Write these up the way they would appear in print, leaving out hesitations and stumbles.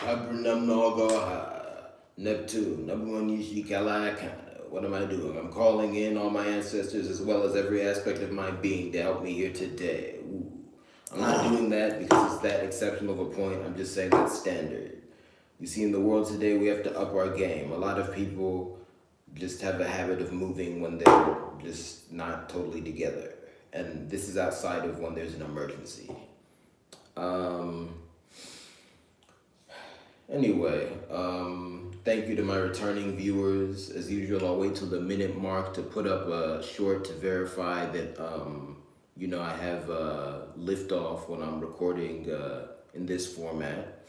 CHIMAOGE Neptune, number one Aka. What am I doing? I'm calling in all my ancestors as well as every aspect of my being to help me here today. Ooh. I'm not doing that because it's that exceptional of a point. I'm just saying that's standard. You see, in the world today, we have to up our game. A lot of people just have a habit of moving when they're just not totally together. And this is outside of when there's an emergency. Um, Anyway, thank you to my returning viewers. As usual, I'll wait till the minute mark to put up a short to verify that, I have liftoff when I'm recording in this format.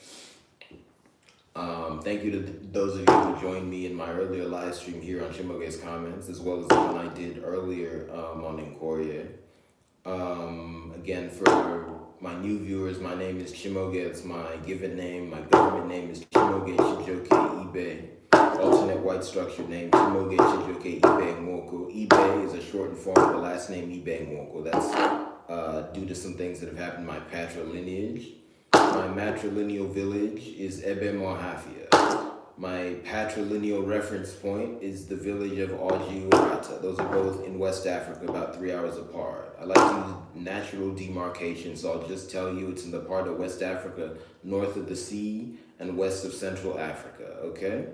Thank you to those of you who joined me in my earlier live stream here on CHIMAOGE's Comments, as well as the one I did earlier on Incoria. Again, for my new viewers, my name is CHIMAOGE. It's my given name. My government name is CHIMAOGE Aka. Alternate white structured name, CHIMAOGE Aka Nwoko. Ibe is a shortened form of the last name Ibe Nwoko. That's due to some things that have happened in my patrilineage. My matrilineal village is Ebe Mohafia. My patrilineal reference point is the village of Auji Urata. Those are both in West Africa, about 3 hours apart. I like to use natural demarcation, so I'll just tell you it's in the part of West Africa north of the sea and west of Central Africa, okay?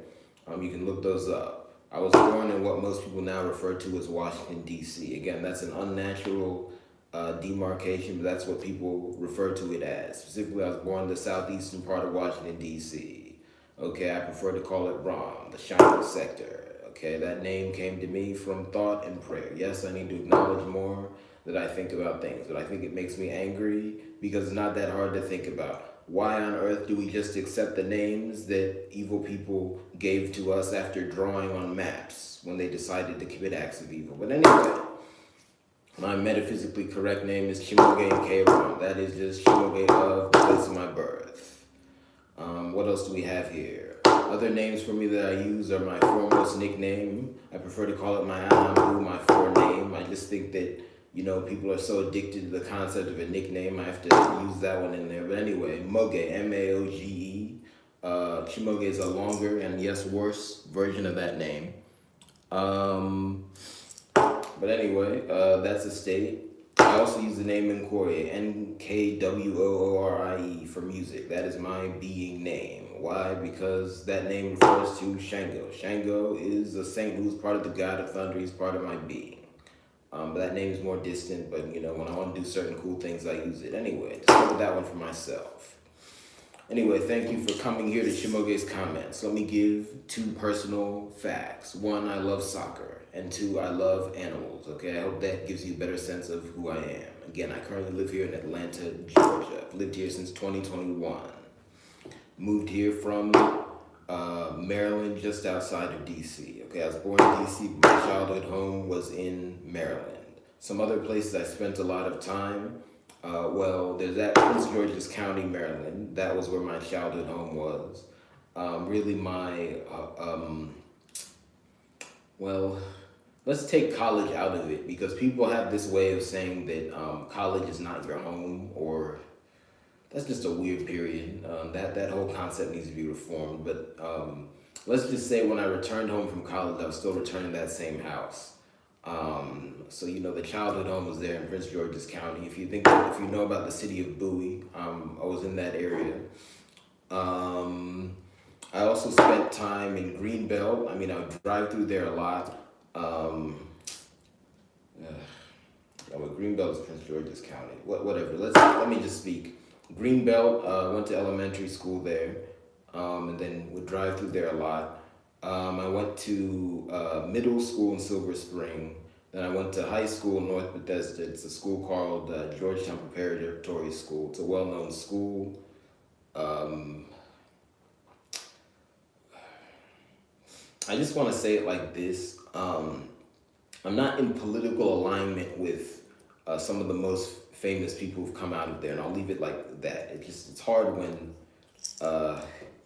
You can look those up. I was born in what most people now refer to as Washington, D.C. Again, that's an unnatural demarcation, but that's what people refer to it as. Specifically, I was born in the southeastern part of Washington, D.C. Okay, I prefer to call it Ram, the shining sector. Okay, that name came to me from thought and prayer. Yes, I need to acknowledge more that I think about things, but I think it makes me angry because it's not that hard to think about. Why on earth do we just accept the names that evil people gave to us after drawing on maps when they decided to commit acts of evil? But anyway, my metaphysically correct name is CHIMAOGE Aka. That is just CHIMAOGE of the place of my birth. What else do we have here? Other names for me that I use are my foremost nickname. I prefer to call it my Anambu, my forename. I just think that, people are so addicted to the concept of a nickname, I have to use that one in there. But anyway, Moge, M-A-O-G-E. CHIMAOGE is a longer and, yes, worse version of that name. But anyway, that's a state. I also use the name Nkorie, Nkworie for music. That is my being name. Why? Because that name refers to Shango. Shango is a saint who's part of the god of thunder. He's part of my being. But that name is more distant, but when I want to do certain cool things, I use it. Anyway, discovered that one for myself. Anyway, thank you for coming here to CHIMAOGE's Comments. Let me give 2 personal facts. 1, I love soccer. And 2, I love animals, okay? I hope that gives you a better sense of who I am. Again, I currently live here in Atlanta, Georgia. I've lived here since 2021. Moved here from Maryland, just outside of D.C. Okay, I was born in D.C., but my childhood home was in Maryland. Some other places I spent a lot of time. There's that Prince George's County, Maryland. That was where my childhood home was. Really my, let's take college out of it because people have this way of saying that college is not your home, or that's just a weird period. That whole concept needs to be reformed. But let's just say when I returned home from college, I was still returning to that same house. So the childhood home was there in Prince George's County. If you know about the city of Bowie, I was in that area. I also spent time in Greenbelt. I would drive through there a lot. Greenbelt is Prince George's County. Whatever. Let me just speak. Greenbelt. Went to elementary school there, and then would drive through there a lot. I went to middle school in Silver Spring. Then I went to high school in North Bethesda. It's a school called Georgetown Preparatory School. It's a well-known school. I just want to say it like this. I'm not in political alignment with some of the most famous people who've come out of there, and I'll leave it like that. It's hard when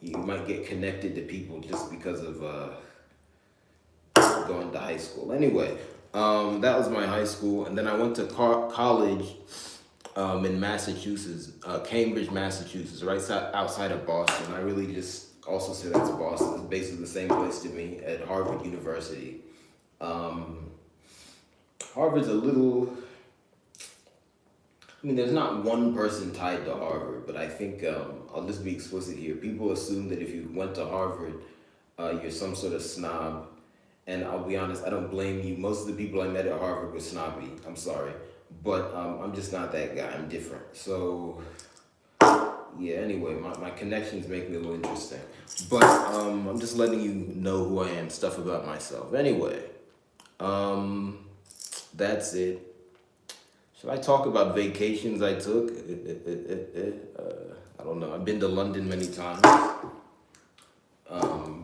you might get connected to people just because of going to high school. Anyway, that was my high school, and then I went to college in Massachusetts, Cambridge, Massachusetts, right outside of Boston. I really just also say that's Boston. It's basically the same place to me at Harvard University. Um, Harvard's a little. I mean, there's not one person tied to Harvard, but I think I'll just be explicit here. People assume that if you went to Harvard, you're some sort of snob. And I'll be honest, I don't blame you. Most of the people I met at Harvard were snobby. I'm sorry. But I'm just not that guy. I'm different. So, yeah, anyway, my connections make me a little interesting. But I'm just letting you know who I am, stuff about myself. Anyway, that's it. Should I talk about vacations I took? I don't know. I've been to London many times.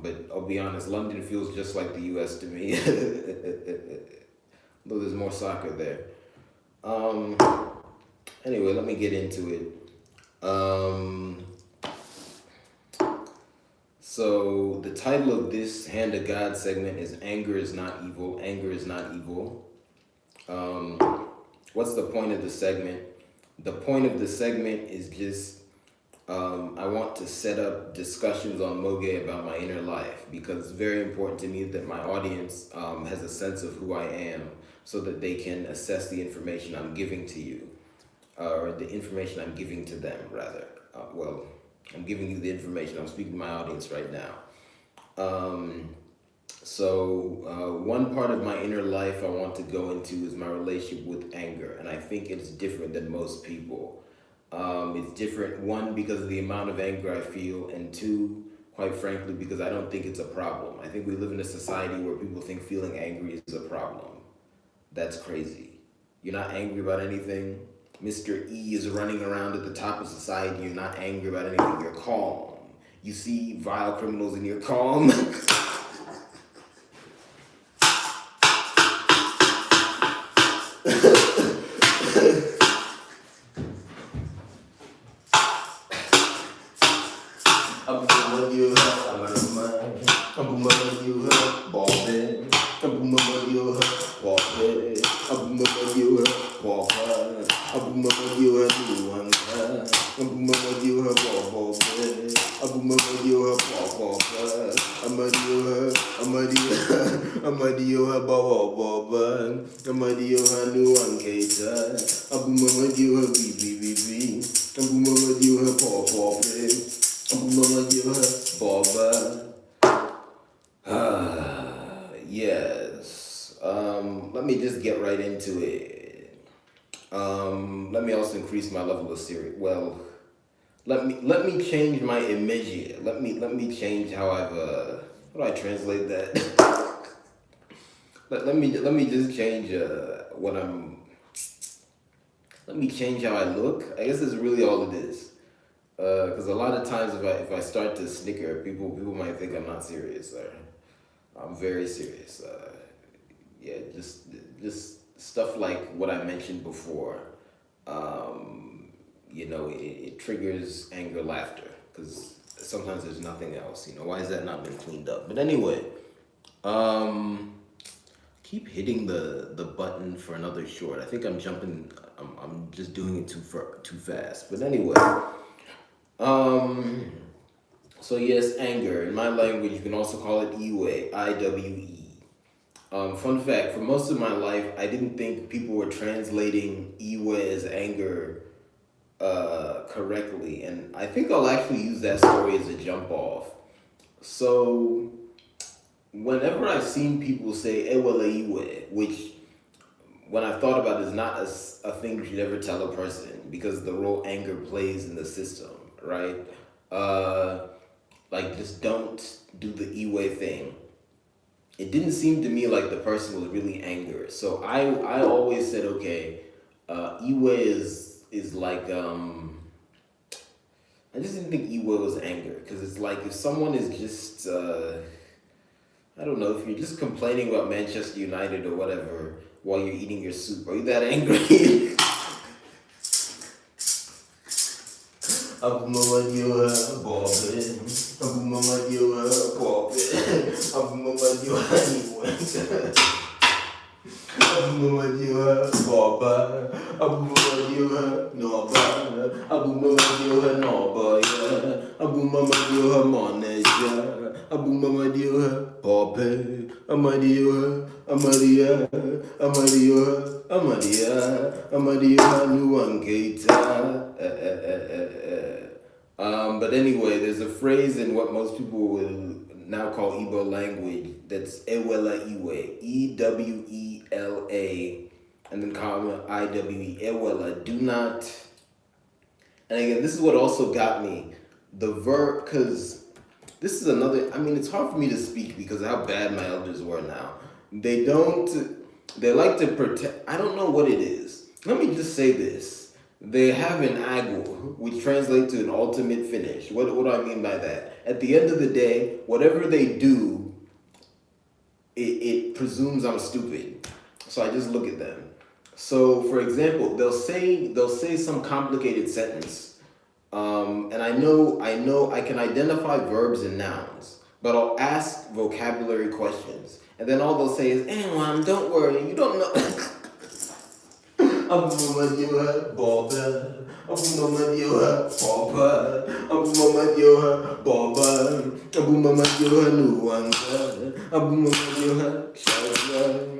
But I'll be honest, London feels just like the US to me. Though there's more soccer there. Anyway, let me get into it. So the title of this Hand of God segment is Anger is Not Evil. Anger is not evil. What's the point of the segment? The point of the segment is just I want to set up discussions on Moge about my inner life because it's very important to me that my audience has a sense of who I am so that they can assess the information I'm giving to you, or the information I'm giving to them, rather. I'm giving you the information. I'm speaking to my audience right now. One part of my inner life I want to go into is my relationship with anger, and I think it's different than most people. It's different, one, because of the amount of anger I feel, and two, quite frankly, because I don't think it's a problem. I think we live in a society where people think feeling angry is a problem. That's crazy. You're not angry about anything. Mr. E is running around at the top of society. You're not angry about anything. You're calm. You see vile criminals and you're calm. Yes. Let me just get right into it. Let me also increase my level of serious. Well, let me change my image here. Let me change how I've how do I translate that? let me just change what I'm. Let me change how I look. I guess that's really all it is. Because a lot of times if I start to snicker, people might think I'm not serious. I'm very serious. Yeah, just stuff like what I mentioned before. It triggers anger, laughter, because sometimes there's nothing else. Why has that not been cleaned up? But anyway, keep hitting the button for another short. I think I'm jumping. I'm just doing it too fast. But anyway, so yes, anger. In my language, you can also call it Iwe, IWE. Fun fact, for most of my life, I didn't think people were translating Iwe as anger correctly. And I think I'll actually use that story as a jump off. So, whenever I've seen people say Ewele Iwe, which when I thought about it is not a thing you should ever tell a person because the role anger plays in the system, right? Just don't do the Iwe thing. It didn't seem to me like the person was really angry. So I always said, okay, Iwe is like, I just didn't think Iwe was anger. Because it's like if someone is just, I don't know, if you're just complaining about Manchester United or whatever while you're eating your soup, are you that angry? No, Amadioha Monesha, Abumamadioha, Pope, Amadioha, Amadia, Amadioha, Amadia, Amadioha Nuanketa. But anyway, there's a phrase in what most people will now call Igbo language that's Ewela Iwe, Ewela, and then comma Iwe, Ewela, do not. And again, this is what also got me the verb, because this is another. I mean, it's hard for me to speak because of how bad my elders were now. They don't. They like to protect. I don't know what it is. Let me just say this. They have an agu, which translates to an ultimate finish. What do I mean by that? At the end of the day, whatever they do, it presumes I'm stupid. So I just look at them. So, for example, they'll say some complicated sentence, and I know I can identify verbs and nouns, but I'll ask vocabulary questions, and then all they'll say is, "Mom, don't worry, you don't know." Abumamadioha Boba, Abumamadioha Boba, Abumamadioha Boba, Abumamadioha Nuanga, Abumamadioha Shawa.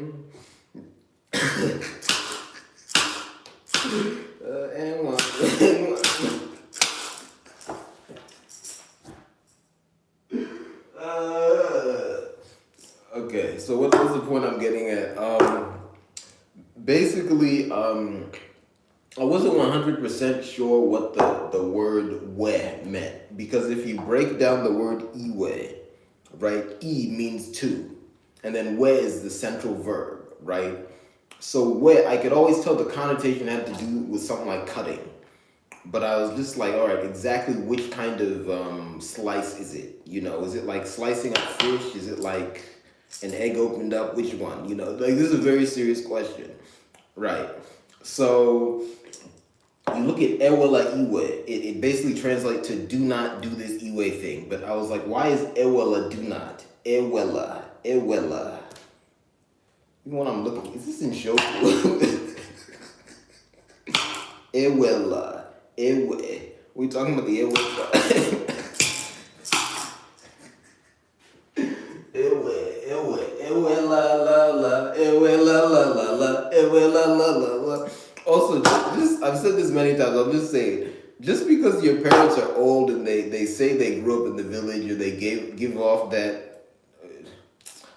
Okay, so what's the point I'm getting at? Basically, I wasn't 100% sure what the word we meant, because if you break down the word iwe, right, e means two, and then we is the central verb, right? So we, I could always tell the connotation had to do with something like cutting, but I was just like, all right, exactly which kind of slice is it? You know, is it like slicing up fish? Is it like an egg opened up? Which one? You know, like this is a very serious question. Right. So you look at Ewela Iwe, it basically translates to do not do this Iwe thing. But I was like, why is Ewela do not? Ewela. You know what I'm looking? Is this in show? Ewela. Ewe. We talking about the Ewe. Also, just I've said this many times. I'll just say it. Just because your parents are old and they say they grew up in the village or they give off that,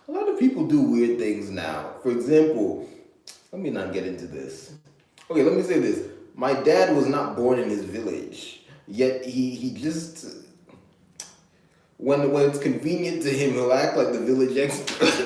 a lot of people do weird things now. For example, let me not get into this. Okay, let me say this. My dad was not born in his village, yet he just, when it's convenient to him, he'll act like the village expert.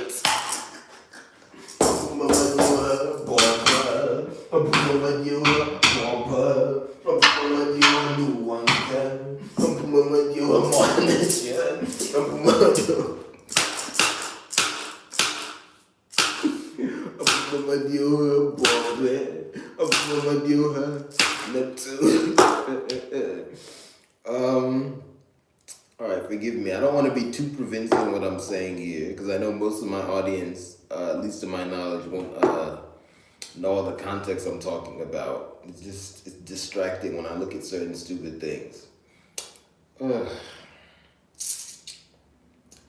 All right, forgive me. I don't want to be too provincial in what I'm saying here, because I know most of my audience, at least to my knowledge, won't know all the context I'm talking about. It's distracting when I look at certain stupid things.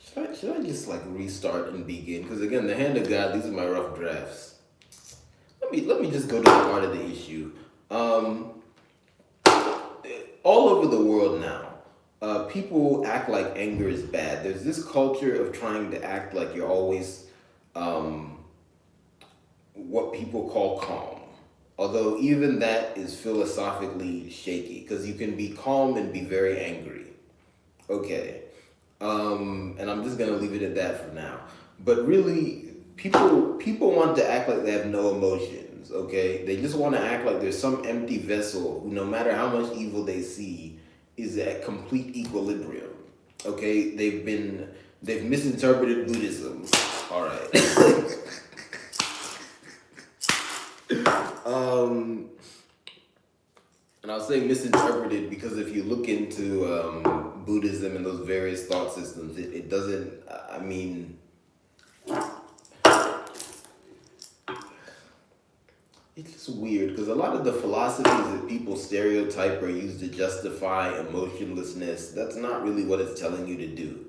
Should I just like restart and begin? Because again, the hand of God, these are my rough drafts. Let me just go to the heart of the issue. All over the world now, people act like anger is bad. There's this culture of trying to act like you're always what people call calm. Although even that is philosophically shaky, because you can be calm and be very angry. Okay. And I'm just gonna leave it at that for now. But really, people want to act like they have no emotions, okay? They just want to act like there's some empty vessel who, no matter how much evil they see, is at complete equilibrium. Okay? They've misinterpreted Buddhism. All right. And I'll say misinterpreted because if you look into Buddhism and those various thought systems, it doesn't, I mean, it's just weird because a lot of the philosophies that people stereotype or use to justify emotionlessness, that's not really what it's telling you to do.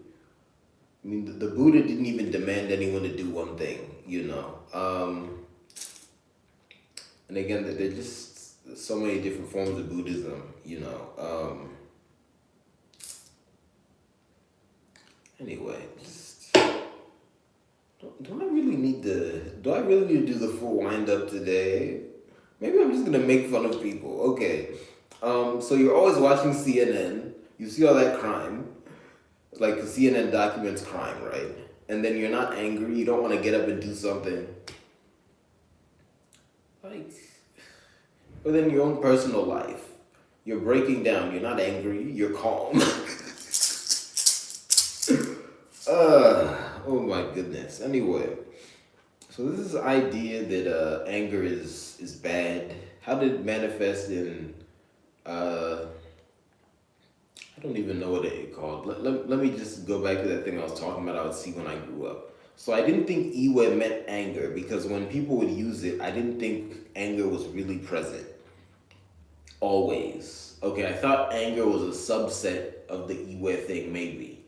I mean, the Buddha didn't even demand anyone to do one thing, you know. And again, there's just so many different forms of Buddhism, you know. Anyway, just do I really need to do the full wind up today? Maybe I'm just gonna make fun of people. Okay. So you're always watching CNN. You see all that crime. Like CNN documents crime, right? And then you're not angry. You don't want to get up and do something. Like, but then your own personal life, you're breaking down. You're not angry. You're calm. Oh my goodness. Anyway, so this is the idea that anger is bad. How did it manifest in I don't even know what it called. Let me just go back to that thing I was talking about I would see when I grew up. So I didn't think Iwe meant anger because when people would use it, I didn't think anger was really present. Always. Okay, I thought anger was a subset of the Iwe thing, maybe.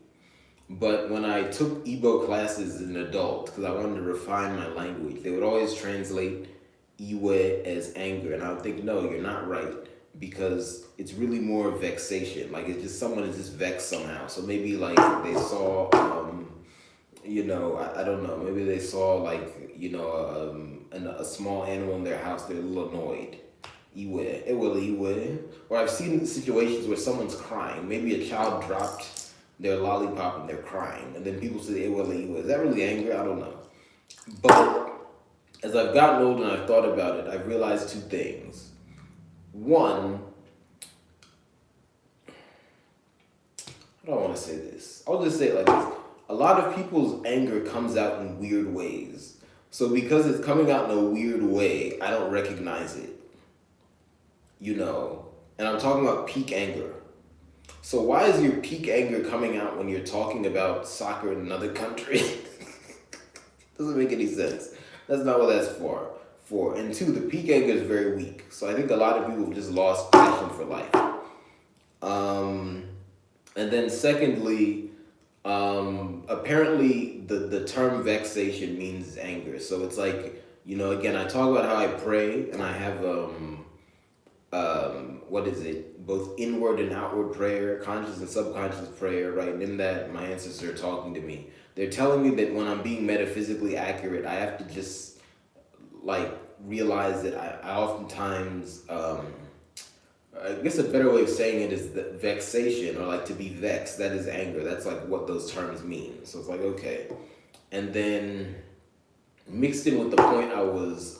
But when I took Igbo classes as an adult, because I wanted to refine my language, they would always translate Iwe as anger. And I would think, no, you're not right. Because it's really more vexation. Like it's just someone is just vexed somehow. So maybe like they saw, you know, I don't know. Maybe they saw like, you know, a small animal in their house. They're a little annoyed. Iwe, iwe. Or I've seen situations where someone's crying. Maybe a child dropped their lollipop and they're crying. And then people say, iwe. Is that really anger? I don't know. But as I've gotten older and I've thought about it, I've realized two things. One, I don't want to say this. I'll just say it like this. A lot of people's anger comes out in weird ways. So because it's coming out in a weird way, I don't recognize it. You know, and I'm talking about peak anger. So why is your peak anger coming out when you're talking about soccer in another country? Doesn't make any sense. That's not what that's for. And two, the peak anger is very weak. So I think a lot of people have just lost passion for life. And then secondly, apparently the term vexation means anger. So it's like, you know, again, I talk about how I pray and I have, what is it? Both inward and outward prayer, conscious and subconscious prayer, right? And in that, my ancestors are talking to me. They're telling me that when I'm being metaphysically accurate, I have to just like realize that I oftentimes, I guess a better way of saying it is that vexation, or like to be vexed, that is anger. That's like what those terms mean. So it's like, okay. And then mixed in with the point I was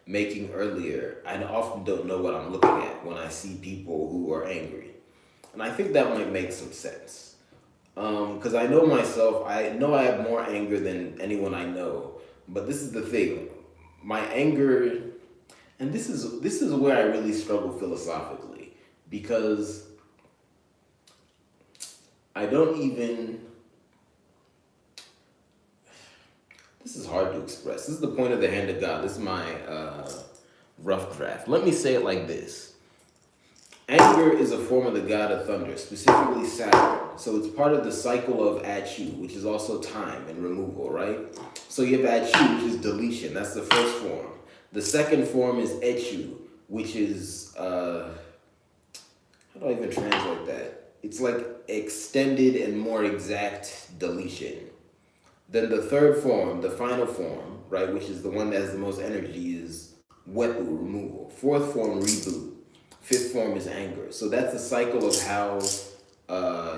making earlier, I often don't know what I'm looking at when I see people who are angry. And I think that might make some sense. Because I know myself, I know I have more anger than anyone I know. But this is the thing. My anger, and this is where I really struggle philosophically, because I don't even, this is hard to express. This is the point of the hand of God. This is my rough draft. Let me say it like this. Anger is a form of the god of thunder, specifically Saturn. So it's part of the cycle of Achu, which is also time and removal, right? So you have Achu, which is deletion. That's the first form. The second form is Echu, which is, how do I even translate that? It's like extended and more exact deletion. Then the third form, the final form, right, which is the one that has the most energy, is Wepu, removal. Fourth form, reboot. Fifth form is anger. So that's the cycle of how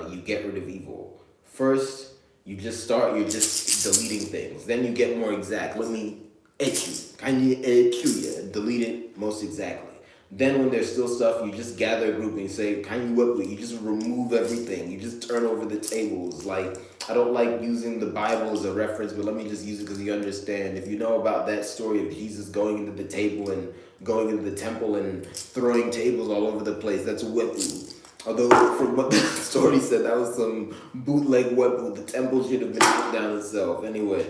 you get rid of evil. First, you're just deleting things. Then you get more exact. Let me echu. Delete it most exactly. Then when there's still stuff, you just gather a group and you say, you just remove everything. You just turn over the tables. Like, I don't like using the Bible as a reference, but let me just use it because you understand. If you know about that story of Jesus going into the table and going into the temple and throwing tables all over the place, that's wepu. Although from what the story said, that was some bootleg wepu. The temple should have been put down itself. Anyway,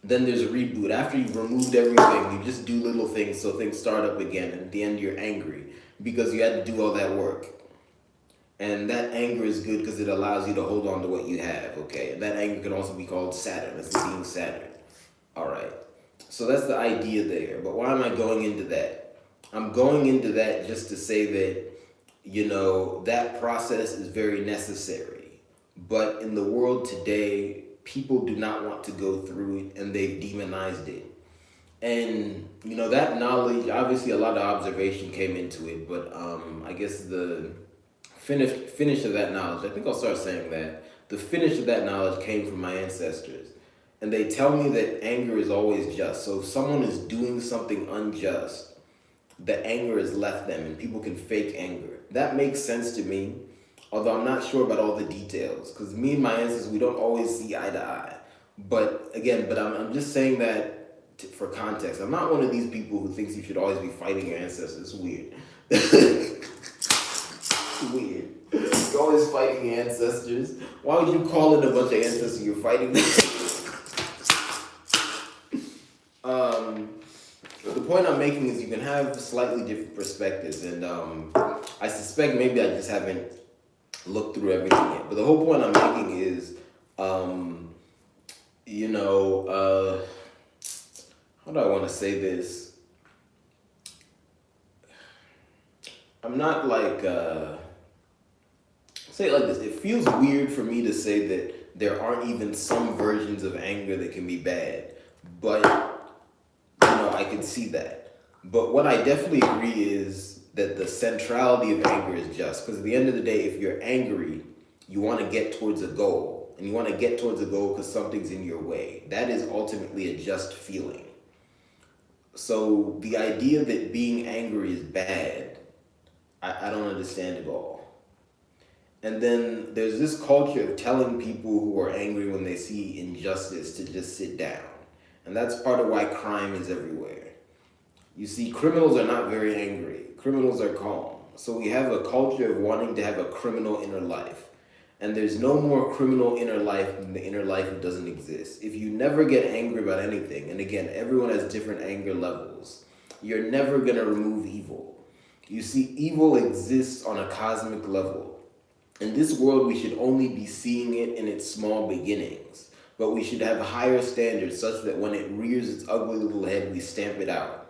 Then there's a reboot. After you've removed everything, you just do little things so things start up again. And at the end, you're angry because you had to do all that work. And that anger is good because it allows you to hold on to what you have, okay? And that anger can also be called Saturn. It's being Saturn. All right. So that's the idea there. But why am I going into that? I'm going into that just to say that, that process is very necessary. But in the world today, people do not want to go through it and they've demonized it. And, that knowledge, obviously a lot of observation came into it, but I guess the finish of that knowledge, I think I'll start saying that, the finish of that knowledge came from my ancestors. And they tell me that anger is always just. So if someone is doing something unjust, the anger has left them and people can fake anger. That makes sense to me, although I'm not sure about all the details. Because me and my ancestors, we don't always see eye to eye. But again, I'm just saying that for context. I'm not one of these people who thinks you should always be fighting your ancestors. It's weird. Weird. You're always fighting your ancestors. Why would you call in a bunch of ancestors you're fighting? The point I'm making is you can have slightly different perspectives, and I suspect maybe I just haven't looked through everything yet. But the whole point I'm making is, how do I want to say this? I'm not like, say it like this. It feels weird for me to say that there aren't even some versions of anger that can be bad, but I can see that. But what I definitely agree is that the centrality of anger is just. Because at the end of the day, if you're angry, you want to get towards a goal. And you want to get towards a goal because something's in your way. That is ultimately a just feeling. So the idea that being angry is bad, I don't understand at all. And then there's this culture of telling people who are angry when they see injustice to just sit down. And that's part of why crime is everywhere. You see, criminals are not very angry. Criminals are calm. So we have a culture of wanting to have a criminal inner life. And there's no more criminal inner life than the inner life that doesn't exist. If you never get angry about anything, and again, everyone has different anger levels, you're never going to remove evil. You see, evil exists on a cosmic level. In this world, we should only be seeing it in its small beginnings. But we should have higher standards such that when it rears its ugly little head, we stamp it out.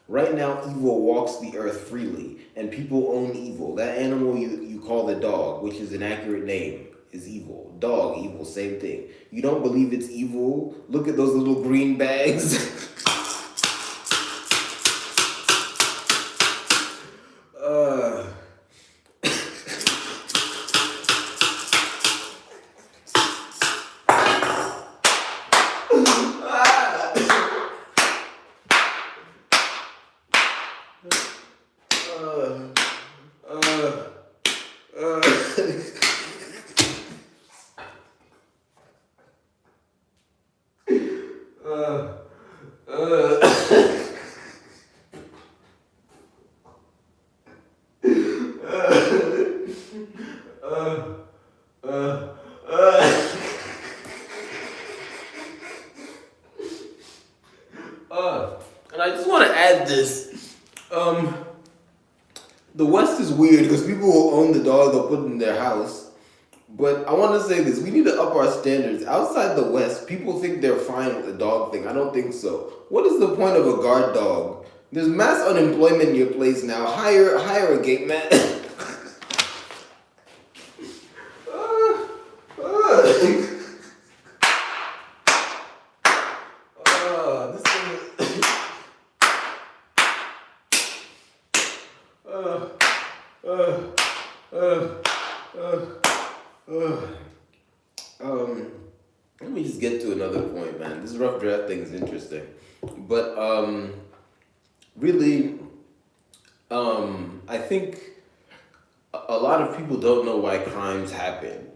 Right now, evil walks the earth freely, and people own evil. That animal you call the dog, which is an accurate name, is evil. Dog, evil, same thing. You don't believe it's evil? Look at those little green bags. And I just want to add this. The West is weird because people who own the dog, they'll put it in their house. But I want to say this. We need to up our standards. Outside the West, people think they're fine with the dog thing. I don't think so. What is the point of a guard dog? There's mass unemployment in your place now. Hire a gate man. Let me just get to another point, man. This rough draft thing is interesting. But really, I think a lot of people don't know why crimes happen.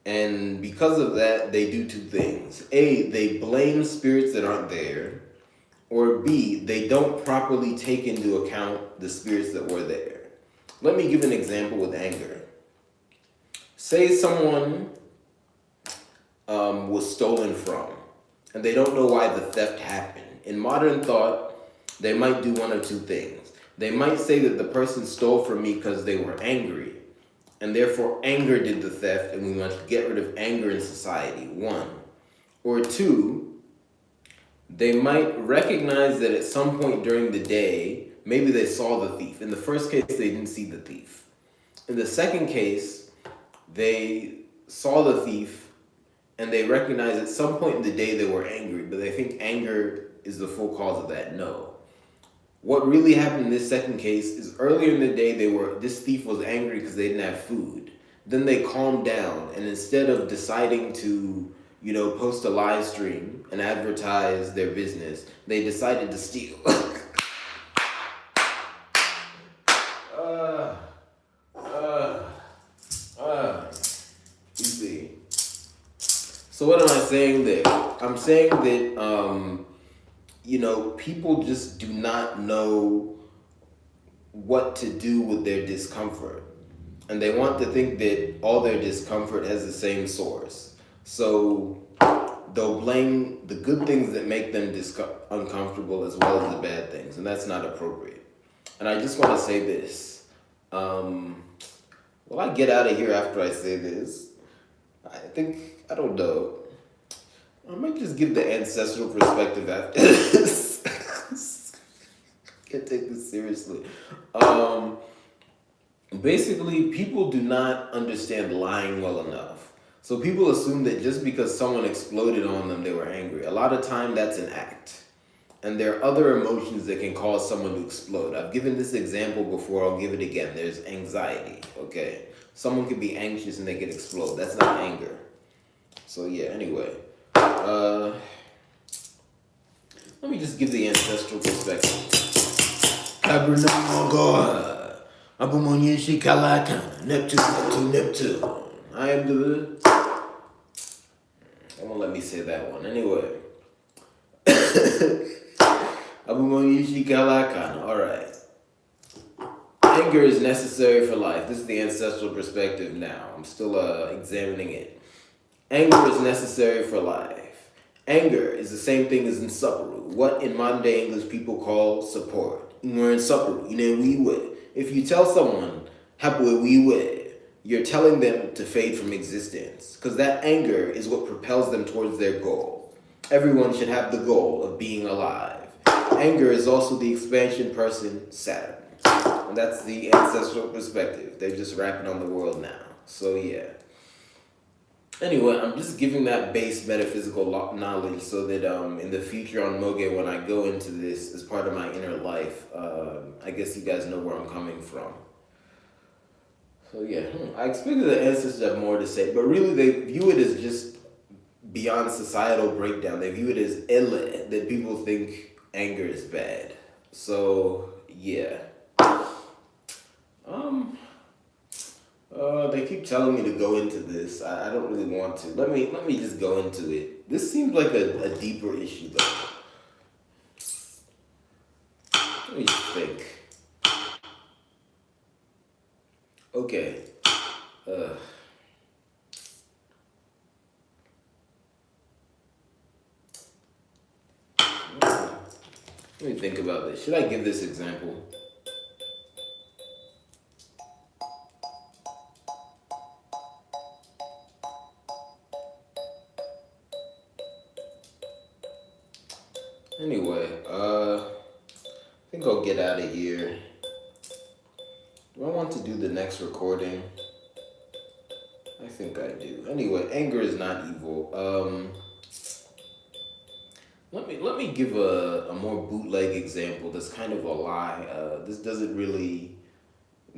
And because of that, they do two things. A, they blame spirits that aren't there. Or B, they don't properly take into account the spirits that were there. Let me give an example with anger. Say someone was stolen from, and they don't know why the theft happened. In modern thought, they might do one of two things. They might say that the person stole from me because they were angry, and therefore anger did the theft, and we must get rid of anger in society, one. Or two, they might recognize that at some point during the day, maybe they saw the thief. In the first case, they didn't see the thief. In the second case, they saw the thief and they recognize at some point in the day they were angry, but they think anger is the full cause of that. No. What really happened in this second case is earlier in the day this thief was angry because they didn't have food. Then they calmed down, and instead of deciding to, post a live stream and advertise their business, they decided to steal. You see. So what am I saying there? I'm saying that, people just do not know what to do with their discomfort. And they want to think that all their discomfort has the same source. So they'll blame the good things that make them uncomfortable as well as the bad things. And that's not appropriate. And I just want to say this. Will I get out of here after I say this? I don't know. I might just give the ancestral perspective after this. Can't take this seriously. Basically, people do not understand lying well enough. So people assume that just because someone exploded on them, they were angry. A lot of time, that's an act. And there are other emotions that can cause someone to explode. I've given this example before, I'll give it again. There's anxiety, okay? Someone could be anxious and they could explode. That's not anger. So yeah, anyway. Let me just give the ancestral perspective. Neptune. I am the... They won't let me say that one. Anyway. Alright. Anger is necessary for life. This is the ancestral perspective now. I'm still examining it. Anger is necessary for life. Anger is the same thing as insuperable. What in modern day English people call support. If you tell someone, you're telling them to fade from existence. Because that anger is what propels them towards their goal. Everyone should have the goal of being alive. Anger is also the expansion person, Saturn. And that's the ancestral perspective. They're just rapping on the world now. So yeah. Anyway, I'm just giving that base metaphysical knowledge so that in the future on Moge, when I go into this as part of my inner life, I guess you guys know where I'm coming from. So yeah, I expected the ancestors to have more to say, but really they view it as just beyond societal breakdown. They view it as ille, that people think anger is bad. So yeah. They keep telling me to go into this. I don't really want to. Let me just go into it. This seems like a deeper issue though. Let me just think. Okay. Let me think about this. Should I give this example? Anyway, I think I'll get out of here. Do I want to do the next recording? I think I do. Anyway, anger is not evil. Let me give a more bootleg example that's kind of a lie. This doesn't really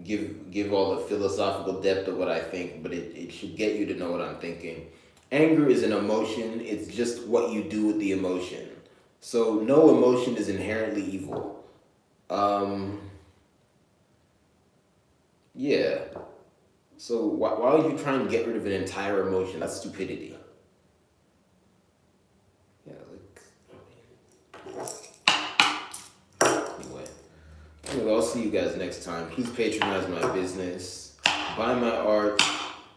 give all the philosophical depth of what I think, but it should get you to know what I'm thinking. Anger is an emotion. It's just what you do with the emotion. So no emotion is inherently evil. Yeah. So why would you try and get rid of an entire emotion? That's stupidity. Yeah, Anyway, I'll see you guys next time. Please patronize my business. Buy my art.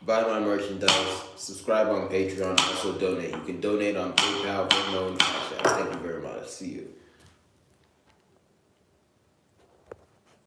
buy my merchandise, subscribe on Patreon, also donate. You can donate on PayPal, Venmo, and Cash App. Thank you very much. See you.